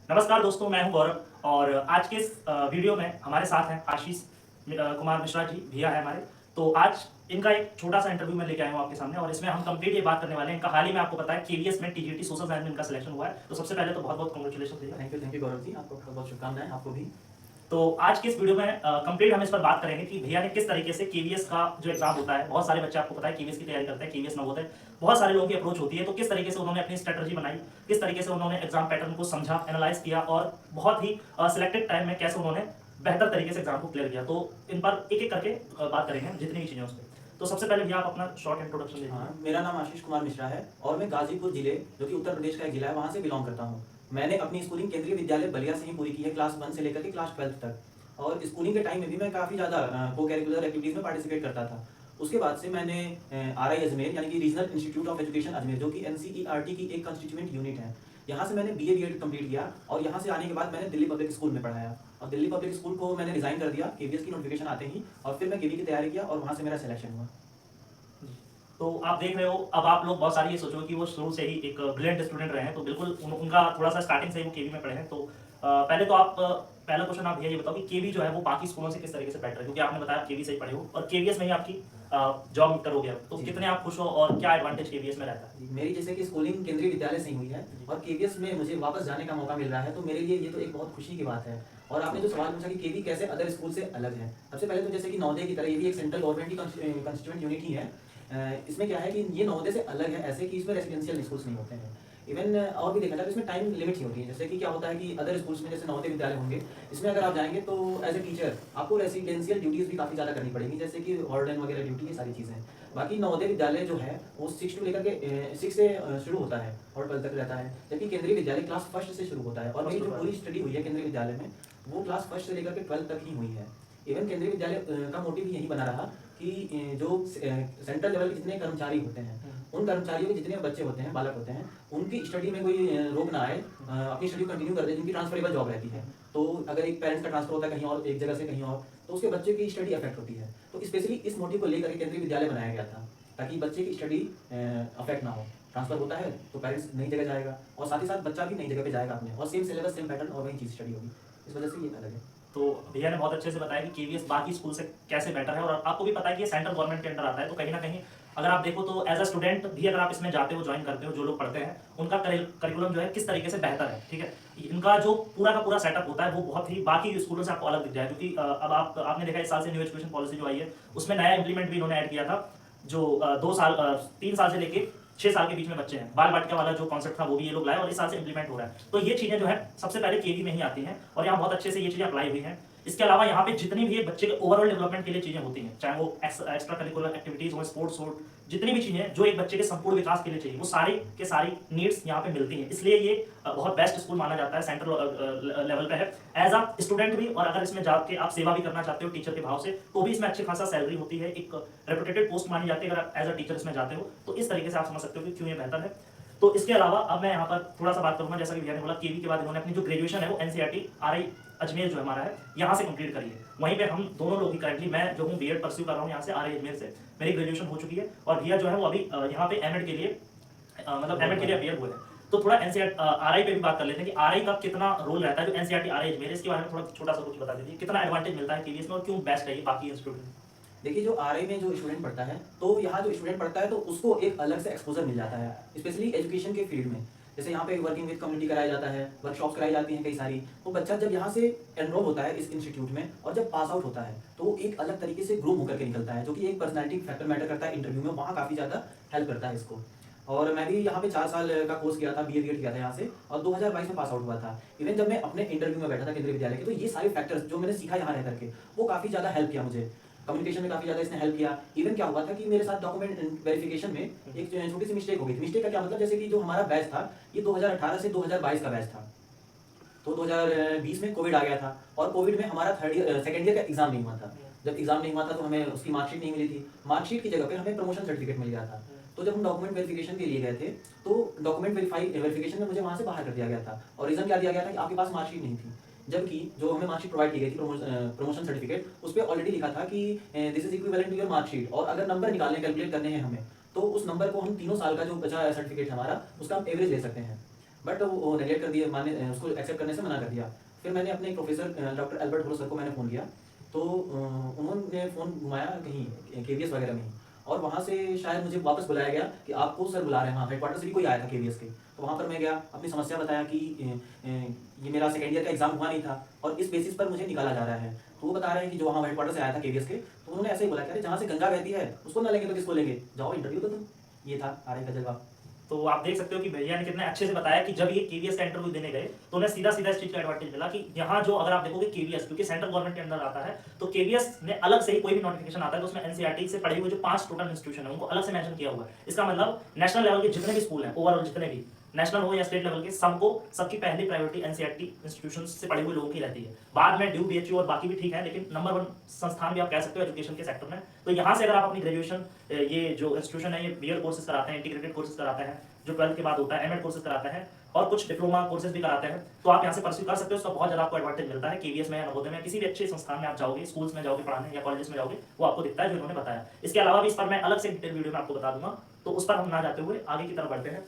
नमस्कार दोस्तों, मैं हूं गौरव और आज के इस वीडियो में हमारे साथ हैं आशीष कुमार मिश्रा जी, भैया है हमारे। तो आज इनका एक छोटा सा इंटरव्यू मैं लेके आया हूं आपके सामने और इसमें हम कंप्लीट ये बात करने वाले हैं। इनका हाल ही में आपको पता है केवीएस में टीजीटी सोशल साइंस में इनका सिलेक्शन हुआ है। तो सबसे पहले तो बहुत बहुत कांग्रेचुलेशन भैया। थैंक यू गौरव जी, आपको बहुत बहुत शुभकामनाएं, आपको भी। तो आज के इस वीडियो में कंप्लीट हम इस पर बात करेंगे कि भैया ने किस तरीके से केवीएस का जो एग्जाम होता है, बहुत सारे बच्चे आपको पता है केवीएस की तैयारी करते हैं, केवीएस नवोदय, बहुत सारे लोगों की अप्रोच होती है। तो किस तरीके से उन्होंने अपनी स्ट्रेटजी बनाई, किस तरीके से उन्होंने एग्जाम पैटर्न को समझा, एनालाइज किया और बहुत ही सिलेक्टेड टाइम में कैसे उन्होंने बेहतर तरीके से एग्जाम को क्लियर किया। तो इन पर एक एक करके बात करेंगे हम जितनी भी चीजें उस पर। तो सबसे पहले भैया आप अपना शॉर्ट इंट्रोडक्शन दीजिए। हाँ, मेरा नाम आशीष कुमार मिश्रा है और मैं गाजीपुर जिले, जो कि उत्तर प्रदेश का एक जिला है, वहाँ से बिलोंग करता हूँ। मैंने अपनी स्कूलिंग केंद्रीय विद्यालय बलिया से ही पूरी की है, क्लास 1 से लेकर के क्लास 12 तक। और स्कूलिंग के टाइम में भी मैं काफ़ी ज़्यादा को करिकुलर एक्टिविटीज़ में पार्टिसिपेट करता था। उसके बाद से मैंने RI अजमेर यानी कि regional institute of education Ajmer, जो कि NCERT की एक कंस्टिट्यूएंट यूनिट है, यहाँ से मैंने BA BEd कंप्लीट किया। और यहाँ से आने के बाद मैंने दिल्ली पब्लिक स्कूल में पढ़ाया और दिल्ली पब्लिक स्कूल को मैंने रिजाइन कर दिया केवीएस की नोटिफिकेशन आते ही, और फिर मैं केवी की तैयारी किया और वहाँ से मेरा सिलेक्शन हुआ। तो आप देख रहे हो, अब आप लोग बहुत सारी ये सोचो कि वो शुरू से ही एक ब्रिलियंट स्टूडेंट रहे हैं, तो बिल्कुल उनका थोड़ा सा स्टार्टिंग से ही वो केवी में पढ़े हैं। तो पहले तो आप पहला क्वेश्चन आप भैया ये बताओ कि केवी जो है वो बाकी स्कूलों से किस तरीके से बेटर है, क्योंकि आपने बताया आप केवी से ही पढ़े हो और केवीएस में ही आपकी जॉब करोगे, तो कितने आप खुश हो और क्या एडवांटेज केवीएस में रहता है? मेरी जैसे कि स्कूलिंग केंद्रीय विद्यालय से ही हुई है और केवीएस में मुझे वापस जाने का मौका मिल रहा है, तो मेरे लिए ये तो एक बहुत खुशी की बात है। और आपने जो सवाल पूछा कि केवी कैसे अदर स्कूल से अलग है, सबसे पहले तो जैसे कि नवोदय की तरह ये भी एक सेंट्रल गवर्नमेंट की कंस्टिट्यूएंट यूनिट ही है। इसमें क्या है कि ये नवोदय से अलग है ऐसे कि इसमें रेसिडेंशियल स्कूल्स नहीं होते हैं। इवन और भी देखा जाए तो इसमें टाइम लिमिट ही होती है। जैसे कि क्या होता है कि अदर स्कूल्स में जैसे नवोदय विद्यालय होंगे, इसमें अगर आप जाएंगे तो एज ए टीचर आपको रेसिडेंशियल ड्यूटीज़ भी काफ़ी ज़्यादा करनी पड़ेंगी, जैसे कि वार्डन वगैरह ड्यूटी, ये सारी चीज़ें। बाकी नवोदय विद्यालय जो है वो 6 से लेकर के 6 से शुरू होता है और 12 तक रहता है, जबकि केंद्रीय विद्यालय क्लास 1 से शुरू होता है। और मेरी जो पूरी स्टडी हुई है केंद्रीय विद्यालय में, वो क्लास 1 से लेकर के 12 तक ही हुई है। इवन केंद्रीय विद्यालय का मोटिव यही बना रहा कि जो सेंट्रल लेवल के जितने कर्मचारी होते हैं, उन कर्मचारियों के जितने बच्चे होते हैं, बालक होते हैं, उनकी स्टडी में कोई रोक ना आए, अपनी स्टडी कंटिन्यू कर दे, जिनकी ट्रांसफरेबल जॉब रहती है। तो अगर एक पेरेंट्स का ट्रांसफर होता है कहीं और, एक जगह से कहीं और, तो उसके बच्चे की स्टडी अफेक्ट होती है। तो स्पेशली इस मोटिव को लेकर के केंद्रीय विद्यालय बनाया गया था, ताकि बच्चे की स्टडी अफेक्ट ना हो। ट्रांसफर होता है तो पेरेंट्स नई जगह जाएगा और साथ ही साथ बच्चा भी नई जगह पे जाएगा अपने, और सेम सिलेबस, सेम पैटर्न और वही चीज़ स्टडी होगी। इस वजह से ये अलग है। तो भैया ने बहुत अच्छे से बताया कि केवीएस बाकी स्कूल से कैसे बेटर है, और आपको भी पता है कि ये सेंट्रल गवर्नमेंट के अंडर आता है। तो कहीं ना कहीं अगर आप देखो तो एज अ स्टूडेंट भी अगर आप इसमें जाते हो, ज्वाइन करते हो, जो लोग पढ़ते हैं उनका करिकुलम जो है किस तरीके से बेहतर है, ठीक है, इनका जो पूरा का पूरा सेटअप होता है वो बहुत ही बाकी स्कूलों से आपको अलग दिख जाए। क्योंकि अब आपने देखा इस साल से न्यू एजुकेशन पॉलिसी जो आई है, उसमें नया इंप्लीमेंट भी इन्होंने ऐड किया था। जो 3 साल से लेके 6 साल के बीच में बच्चे हैं, बाल बाटिका वाला जो कॉन्सेप्ट था वो भी ये लोग लाए और इस साल से इंप्लीमेंट हो रहा है। तो ये चीजें जो है सबसे पहले केवी में ही आती हैं और यहाँ बहुत अच्छे से ये चीजें अप्लाई हुई हैं। इसके अलावा यहाँ पे जितनी भी बच्चे के ओवरऑल डेवलपमेंट के लिए चीजें होती हैं, चाहे वो एक्स्ट्रा करिकुलर एक्टिविटीज हो, स्पोर्ट्स हो, जितनी भी चीजें जो एक बच्चे के संपूर्ण विकास के लिए चाहिए, वो सारी के सारी नीड्स यहाँ पे मिलती हैं। इसलिए ये बहुत बेस्ट स्कूल माना जाता है, सेंट्रल लेवल पे है एज अ स्टूडेंट भी। और अगर इसमें जाके आप सेवा भी करना चाहते हो टीचर के भाव से, तो भी इसमें अच्छी खासा सैलरी होती है, एक रेपुटेटेड पोस्ट मानी जाती है अगर आप एज अ टीचर इसमें जाते हो। तो इस तरीके से आप समझ सकते हो कि क्यों ये बेहतर है। तो इसके अलावा अब मैं यहाँ पर थोड़ा सा बात करूंगा, जैसा कि भैया ने बोला केवी के बाद इन्होंने अपनी जो ग्रेजुएशन है वो NCERT RI अजमेर जो हमारा है यहाँ से कंप्लीट करी है। वहीं पे हम दोनों लोग ही करेंटली, मैं जो हूँ BEd परस्यू कर रहा हूँ यहाँ से RI अजमेर से, मेरी ग्रेजुएशन हो चुकी है और भैया जो है वो अभी यहाँ पे M.Ed के लिए मतलब M.Ed के लिए अपियर हुए हैं। तो थोड़ा NCERT RI पे भी बात कर लेते हैं कि RI का कितना रोल रहता है, जो NCERT RI अजमेर, इसके बारे में थोड़ा छोटा सा कुछ बता दीजिए, कितना एडवांटेज मिलता है केवीएस में और क्यों बेस्ट है ये बाकी इंस्टीट्यूट में? देखिए, जो RI में जो स्टूडेंट पढ़ता है, तो यहाँ जो स्टूडेंट पढ़ता है तो उसको एक अलग से एक्सपोजर मिल जाता है, स्पेशली एजुकेशन के फील्ड में। जैसे यहाँ पे वर्किंग विद कम्युनिटी कराया जाता है, वर्कशॉप्स कराई जाती हैं कई सारी। तो बच्चा जब यहाँ से एनरोल होता है इस इंस्टीट्यूट में और जब पास आउट होता है, तो वो एक अलग तरीके से ग्रूम होकर के निकलता है, जो कि एक पर्सनैलिटी फैक्टर मैटर करता है इंटरव्यू में, वहाँ काफ़ी ज़्यादा हेल्प करता है इसको। और मैं भी यहाँ पे 4 साल का कोर्स किया था, BA BEd किया था यहाँ से, और 2022 में पास आउट हुआ था। इवन जब मैं अपने इंटरव्यू में बैठा था केंद्रीय विद्यालय के, तो ये सारे फैक्टर्स जो मैंने सीखा यहाँ रह करके, वो काफ़ी ज़्यादा हेल्प किया मुझे कम्युनिकेशन में, काफ़ी ज़्यादा इसने हेल्प किया। इवन क्या हुआ था कि मेरे साथ डॉक्यूमेंट वेरिफिकेशन में एक छोटी सी मिस्टेक हो गई थी। मिस्टेक का क्या मतलब, जैसे कि जो हमारा बैच था ये 2018 से 2022 का बैच था, तो 2020 में कोविड आ गया था और कोविड में हमारा सेकेंड ईयर का एग्जाम नहीं हुआ था। जब एग्जाम नहीं हुआ था तो हमें उसकी मार्कशीट नहीं मिली थी, मार्कशीट की जगह पे हमें प्रमोशन सर्टिफिकेट मिल गया था। तो जब हम डॉक्यूमेंट वेरिफिकेशन के लिए गए थे, तो डॉक्यूमेंट वेरिफिकेशन में मुझे वहाँ से बाहर कर दिया गया था और रीज़न क्या दिया गया था कि आपके पास मार्कशीट नहीं थी। जबकि जो हमें मार्कशीट प्रोवाइड की गई थी प्रमोशन सर्टिफिकेट, उस पर ऑलरेडी लिखा था कि this is equivalent to your marksheet, और अगर नंबर निकालने कैलकुलेट करने हैं हमें, तो उस नंबर को हम तीनों साल का जो बचा सर्टिफिकेट हमारा, उसका हम एवरेज ले सकते हैं। बट वो नेगलेक्ट कर दिया, माने उसको एक्सेप्ट करने से मना कर दिया। फिर मैंने अपने एक प्रोफेसर डॉक्टर एल्बर्ट होलो सर को मैंने फ़ोन किया, तो उन्होंने फ़ोन घुमाया कहीं केवीएस वगैरह में ही, और वहाँ से शायद मुझे वापस बुलाया गया कि आपको सर बुला रहे हैं, हाँ हेडक्वार्टर से भी कोई आया था केवीएस के। तो वहाँ पर मैं गया, अपनी समस्या बताया कि ये मेरा सेकेंड ईयर का एग्ज़ाम हुआ नहीं था और इस बेसिस पर मुझे निकाला जा रहा है। तो वो बता रहे हैं कि जो वहाँ हेडक्वार्टर से आया था केवीएस के, तो उन्होंने ऐसे ही बोला कि अरे जहाँ से गंगा बहती है उसको ना लेंगे तो किसको लेंगे, जाओ इंटरव्यू दो तुम। ये था आरआई का जवाब। तो आप देख सकते हो कि भैया ने कितने अच्छे से बताया कि जब ये केवीएस का इंटरव्यू देने गए तो उन्हें सीधा सीधा इस चीज का एडवांटेज मिला कि यहाँ जो अगर आप देखोगे केवीएस, क्योंकि सेंट्रल गवर्नमेंट के अंदर आता है, तो केवीएस में अलग से ही कोई भी नोटिफिकेशन आता है तो उसमें एनसीईआरटी से पढ़े हुए जो 5 टोटल इंस्टीट्यूशन है उनको अलग से मेंशन किया हुआ है। इसका मतलब नेशनल लेवल के जितने भी स्कूल हैं, ओवरऑल जितने भी नेशनल हो या स्टेट लेवल के, सबकी पहली प्रायोरिटी एनसीईआरटी इंस्टीट्यूशन से पढ़े हुए लोगों की रहती है। बाद में ड्यू, बीएचयू और बाकी भी ठीक है, लेकिन नंबर 1 संस्थान भी आप कह सकते हो एजुकेशन के सेक्टर में। तो यहाँ से अगर आप अपनी ग्रेजुएशन, ये जो इंस्टीट्यूशन है ये बीएड कोर्सेज कराते हैं, इंटीग्रेटेड कोर्सेज कराते हैं, जो 12th के बाद होता है, एमएड कोर्सेज कराते हैं और कुछ डिप्लोमा कोर्सेज भी कराते हैं, तो आप यहाँ से परस्यू कर सकते हो। उसका बहुत ज़्यादा आपको एडवांटेज मिलता है। केवीएस में या नवोदय में, किसी भी अच्छे संस्थान में आप जाओगे, स्कूल्स में जाओगे पढ़ाने या कॉलेजेस में जाओगे, वो आपको दिखता है जो इन्होंने बताया। इसके अलावा भी इस पर मैं अलग से डिटेल वीडियो में आपको बता दूंगा, तो उस पर हम ना जाते हुए आगे की तरफ बढ़ते हैं।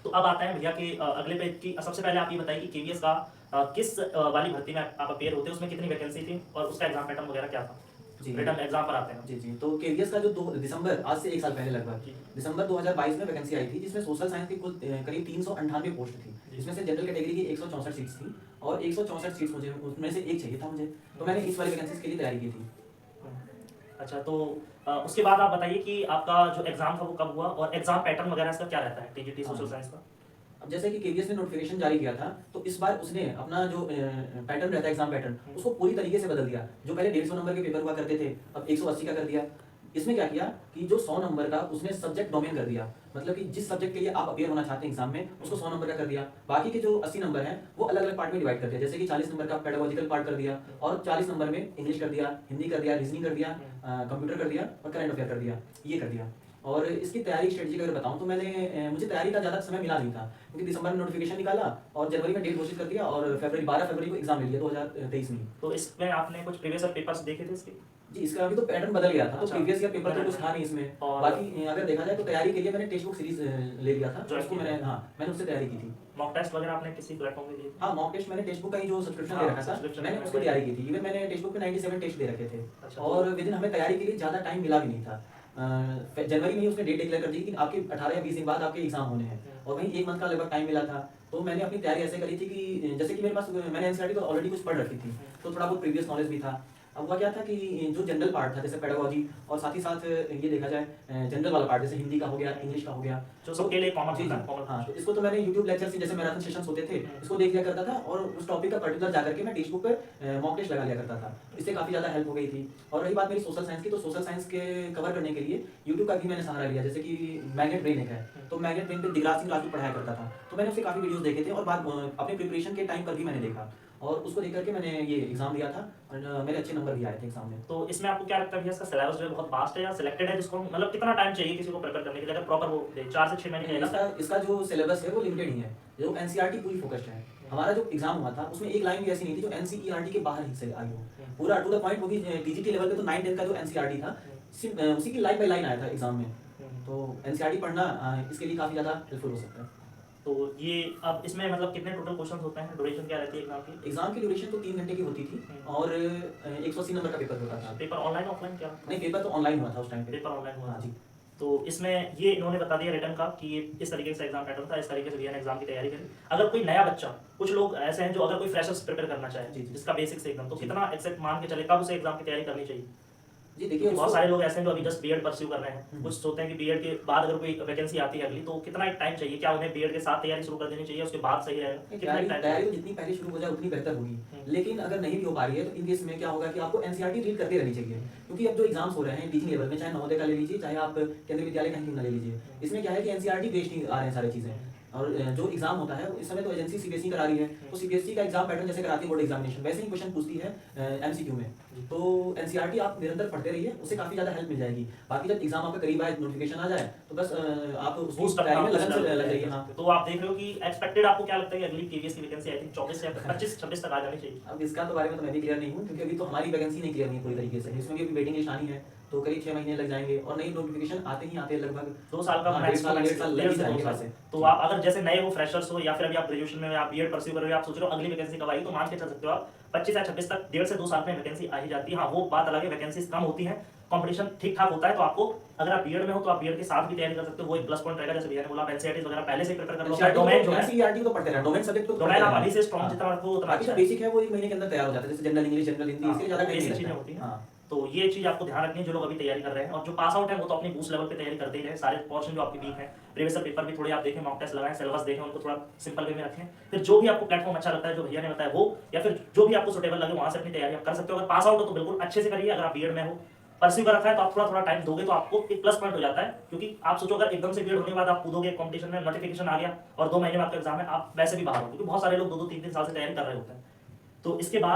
तो अब आते हैं भैया के अगले पेज की। सबसे पहले आप ये बताइए कि केवीएस का किस वाली भर्ती में आप अपेयर होते हैं, उसमें कितनी वैकेंसी थी और उसका एग्जाम पैटर्न वगैरह क्या था। जी रिटर्न एग्जाम पर आते हैं। जी जी, तो केवीएस का जो 2 दिसंबर, आज से 1 साल पहले लगभग जी। दिसंबर 2022 में वैकेंसी आई थी, जिसमें सोशल साइंस की कुल करीब 398 पोस्ट थी, जिसमें से जनरल कैटेगरी की 164 सीट्स थी और 164 सीट्स मुझे उसमें से एक चाहिए था मुझे, तो मैंने इस वाली वैकेंसीज के लिए तैयारी की थी। अच्छा, तो उसके बाद आप बताइए कि आपका जो एग्जाम था वो कब हुआ और एग्जाम पैटर्न वगैरह इसका क्या रहता है टीजीटी सोशल साइंस का। अब जैसे कि केवीएस ने नोटिफिकेशन जारी किया था, तो इस बार उसने अपना जो पैटर्न रहता है एग्जाम पैटर्न, उसको पूरी तरीके से बदल दिया। जो पहले 150 नंबर के पेपर हुआ करते थे, अब 180 का कर दिया। इसमें क्या किया कि जो 100 नंबर का उसने सब्जेक्ट डोमेन कर दिया, मतलब कि जिस सब्जेक्ट के लिए आप अपेयर होना चाहते हैं एग्जाम में, उसको 100 नंबर का कर दिया। बाकी के जो 80 नंबर हैं वो अलग अलग पार्ट में डिवाइड कर दिया, जैसे कि 40 नंबर का पेडागोजिकल पार्ट कर दिया और 40 नंबर में इंग्लिश कर दिया, हिंदी कर दिया, रीजनिंग कर दिया, कंप्यूटर कर दिया और करंट अफेयर कर दिया, ये कर दिया। और इसकी तैयारी स्ट्रेटजी अगर बताऊं तो मुझे तैयारी का ज़्यादा समय मिला नहीं था, क्योंकि दिसंबर में नोटिफिकेशन निकाला और जनवरी में डेट घोषित कर दिया और 12 फरवरी को एग्जाम ले लिया 2023 में। तो इसमें आपने कुछ प्रीवियस पेपर्स देखे थे इसके। जी, इसका अभी तो पैटर्न बदल गया था, तो अच्छा, प्रीवियस ईयर पेपर तो कुछ था नहीं इसमें। और बाकी अगर देखा जाए तो तैयारी के लिए मैंने टेक्स्ट बुक सीरीज ले लिया था, Join उसको किया। मैंने उससे तैयारी की थी। मॉक टेस्ट वगैरह आपने किसी प्लेटफॉर्म पे दिए थे? हाँ, मॉक टेस्ट मैंने टेक्स्ट बुक का ही जो सब्सक्रिप्शन हाँ, ले रखा था, subscription मैंने मैंने उसकी वही तैयारी की थी। इवन मैंने टेक्स्ट बुक पे 97 टेस्ट दे रखे थे अच्छा, और विदिन हमें तैयारी के लिए ज़्यादा टाइम मिला भी नहीं था। जनवरी में ही उसने डेट डिक्लेयर कर दी कि आपके 18 या 20 दिन बाद आपके एग्जाम होने हैं, और वहीं 1 मंथ का लगभग टाइम मिला था। तो मैंने अपनी तैयारी ऐसे करी थी कि जैसे कि मेरे पास मैंने एनसीईआरटी तो ऑलरेडी कुछ पढ़ रखी थी, तो थोड़ा बहुत प्रीवियस नॉलेज भी था। अब हुआ क्या था कि जो जनरल पार्ट था, जैसे पेडागोजी और साथ ही साथ ये देखा जाए जनरल वाला पार्ट, जैसे हिंदी का हो गया, इंग्लिश का हो गया, जो सबके लिए कॉमन जी होता जी है, कॉमन। हाँ, तो इसको तो मैंने यूट्यूब लेक्चर से, जैसे मैराथन सेशंस होते थे, इसको देख लिया करता था और उस टॉपिक का पर्टिकुलर जाकर के मैं टेक्स्ट बुक पे मॉक टेस्ट लगा लिया करता था। इससे काफ़ी ज़्यादा हेल्प हो गई थी। और रही बात मेरी सोशल साइंस की, तो सोशल साइंस के कवर करने के लिए यूट्यूब का भी मैंने सहारा लिया, जैसे कि मैग्नेट ब्रेन एक है, तो मैग्नेट ब्रेन पे दिगराज सिंह राजपूत पढ़ाया करता था, तो मैंने उससे काफ़ी वीडियोस देखे थे और बाद अपने प्रिपरेशन के टाइम पर भी मैंने देखा और उसको देख करके मैंने ये एग्जाम दिया था और मेरे अच्छे नंबर भी आए थे एग्जाम में। तो इसमें आपको क्या लगता है भैया, इसका सिलेबस जो है बहुत वास्ट है या सिलेक्टेड है, जिसको मतलब कितना टाइम चाहिए किसी को प्रिपेयर करने के लिए, अगर प्रॉपर वो 4 से 6 महीने लगेगा? इसका जो सिलेबस है वो लिमिटेड ही है, जो एनसीईआरटी पूरी फोकस्ड है। हमारा जो एग्जाम हुआ था उसमें एक लाइन भी ऐसी नहीं थी जो एनसीईआरटी के बाहर ही से आई हो, पूरा टू द पॉइंट। वो भी टीजीटी लेवल पे तो 9-10 का जो एनसीईआरटी था, उसी की लाइन बाय लाइन आया था एग्जाम में। तो एनसीईआरटी पढ़ना इसके लिए काफ़ी ज़्यादा हेल्पफुल हो सकता है। तो ये अब इसमें मतलब कितने टोटल क्वेश्चन होते हैं, ड्यूरेशन क्या रहती है एग्जाम की? एग्जाम की ड्यूरेशन तो 3 घंटे की होती थी और 180 नंबर का पेपर होता था। पेपर ऑनलाइन ऑफलाइन क्या? नहीं, पेपर तो ऑनलाइन हुआ था उस टाइम पे। पेपर ऑनलाइन हुआ। हाँ जी। तो इसमें ये इन्होंने बता दिया रिटर्न का कि ये इस तरीके से एग्जाम पैटर्न था, इस तरीके से भैया ने एग्जाम की तैयारी करी। अगर कोई नया बच्चा, कुछ लोग ऐसे हैं जो अगर कोई फ्रेशर्स प्रिपेयर करना चाहे, जी, जी। जिसका बेसिक से एकदम, तो जी। कितना एक्सेप्ट मान के चले कब उसे एग्जाम की तैयारी करनी चाहिए? जी देखिए, बहुत सारे लोग ऐसे हैं जो अभी जस्ट बीएड परस्यू कर रहे हैं, हम्म। कुछ सोचते हैं कि बीएड के बाद अगर कोई वैकेंसी आती है अगली, तो कितना एक टाइम चाहिए, क्या उन्हें बीएड के साथ तैयारी शुरू कर देनी चाहिए, उसके बाद सही रहेगा, कितना तैयारी टाइम तैयारी चाहिए? तो जितनी पहले शुरू हो जाए उतनी बेहतर होगी, लेकिन अगर नहीं भी हो पा रही है तो इन केस में क्या होगा कि आपको एनसीईआरटी रीड करते रहनी चाहिए, क्योंकि अब जो एग्जाम्स हो रहे हैं टीचिंग लेवल में, चाहे नवोदय का ले लीजिए, चाहे आप केंद्रीय विद्यालय कहीं क्यों ना ले लीजिए, इसमें क्या है कि एनसीईआरटी बेस्ड ही आ रहे हैं सारी चीज़ें। और जो एग्जाम होता है इस समय तो एजेंसी सीबीएसई करा रही है, तो सीबीएसई का एग्जाम पैटर्न जैसे कराती है बोर्ड एग्जामिनेशन, वैसे ही क्वेश्चन पूछती है एमसीक्यू में। तो एनसीईआरटी आप निरंतर पढ़ते रहिए, उससे काफ़ी ज़्यादा हेल्प मिल जाएगी। बाकी जब एग्जाम आपका करीब आए, नोटिफिकेशन आ जाए, तो बस आप उसकी Boost तैयारी में अपना लगन से boost लग जाइए। हाँ, तो आप देख रहे हो कि एक्सपेक्टेड आपको क्या लगता है कि अगली केवीएस की वैकेंसी आई थिंक 24 से 25-26 तक आ जानी चाहिए। अब इसका तो बारे में तो मैं भी क्लियर नहीं हूँ, क्योंकि अभी तो हमारी वैकेंसी नहीं क्लियर नहीं है पूरी तरीके से, इसमें भी अभी वेटिंग लिस्ट आनी है, तो करीब 6 महीने लग जाएंगे और नई नोटिफिकेशन आते ही आते लगभग 2 साल का हाँ, मैक्स डेढ़ साल लग ही से 2 जाएंगे साल। वैसे। तो आप अगर जैसे नए वो फ्रेशर्स हो या फिर अभी आप ग्रेजुएशन में हो या बीएड परस्यू कर रहे हो, आप सोच रहे हो अगली वैकेंसी कब आएगी, तो मान के चल सकते हो आप 25 या 26 तक 1.5 से 2 साल में वैकेंसी आ ही जाती है। हाँ, वो बात अलग है, वैकेंसीज कम होती है, कंपटीशन ठीक ठाक होता है, तो आपको अगर आप बीएड में हो तो आप बीएड के साथ भी तैयारी कर सकते हो, वो एक प्लस पॉइंट रहेगा। जैसे भैया ने बोला, आप एनसीईआरटी वगैरह पहले से प्रिपेयर कर लो, डोमेन जो है एनसीईआरटी तो पढ़ते रहे, डोमेन सब्जेक्ट तो डोमेन आप अभी से हाँ। स्ट्रॉन्ग जितना रखो उतना बाकी अच्छा जो है। बेसिक है वो 1 महीने के अंदर तैयार हो जाता है, जैसे जनरल इंग्लिश, जनरल हिंदी, इससे ज़्यादा तो टाइम बेसिक नहीं चीजें लगता होती है। हैं। हाँ, तो ये चीज आपको ध्यान रखनी है, जो लोग अभी तैयारी कर रहे हैं और जो पास आउट है वो तो अपनी बूस्ट लेवल पे तैयारी करते ही रहे। सारे पोर्शन जो आपके वीक है, प्रीवियस पेपर भी थोड़े आप देखें, मॉक टेस्ट लगाएं, सिलेबस देखें, उनको थोड़ा सिंपल वे में रखें। फिर जो भी आपको प्लेटफॉर्म अच्छा लगता है, जो भैया ने बताया वो, या फिर जो भी आपको सुटेबल लगे वहां से अपनी तैयारी आप कर सकते हो। अगर पास आउट हो तो बिल्कुल अच्छे से करिए। अगर आप बीएड में हो, परस्यू कर रखा है, तो आप थोड़ा थोड़ा टाइम दोगे तो आपको एक प्लस पॉइंट हो जाता है। क्योंकि आप सोचो अगर एकदम से बीएड होने के बाद आप कूदोगे कंपटीशन में, नोटिफिकेशन आ गया और 2 महीने में आपका एग्जाम है, आप वैसे भी बाहर हो, क्योंकि बहुत सारे लोग 2-2 3-3 साल से तैयारी कर रहे होते हैं। तो इसके बाद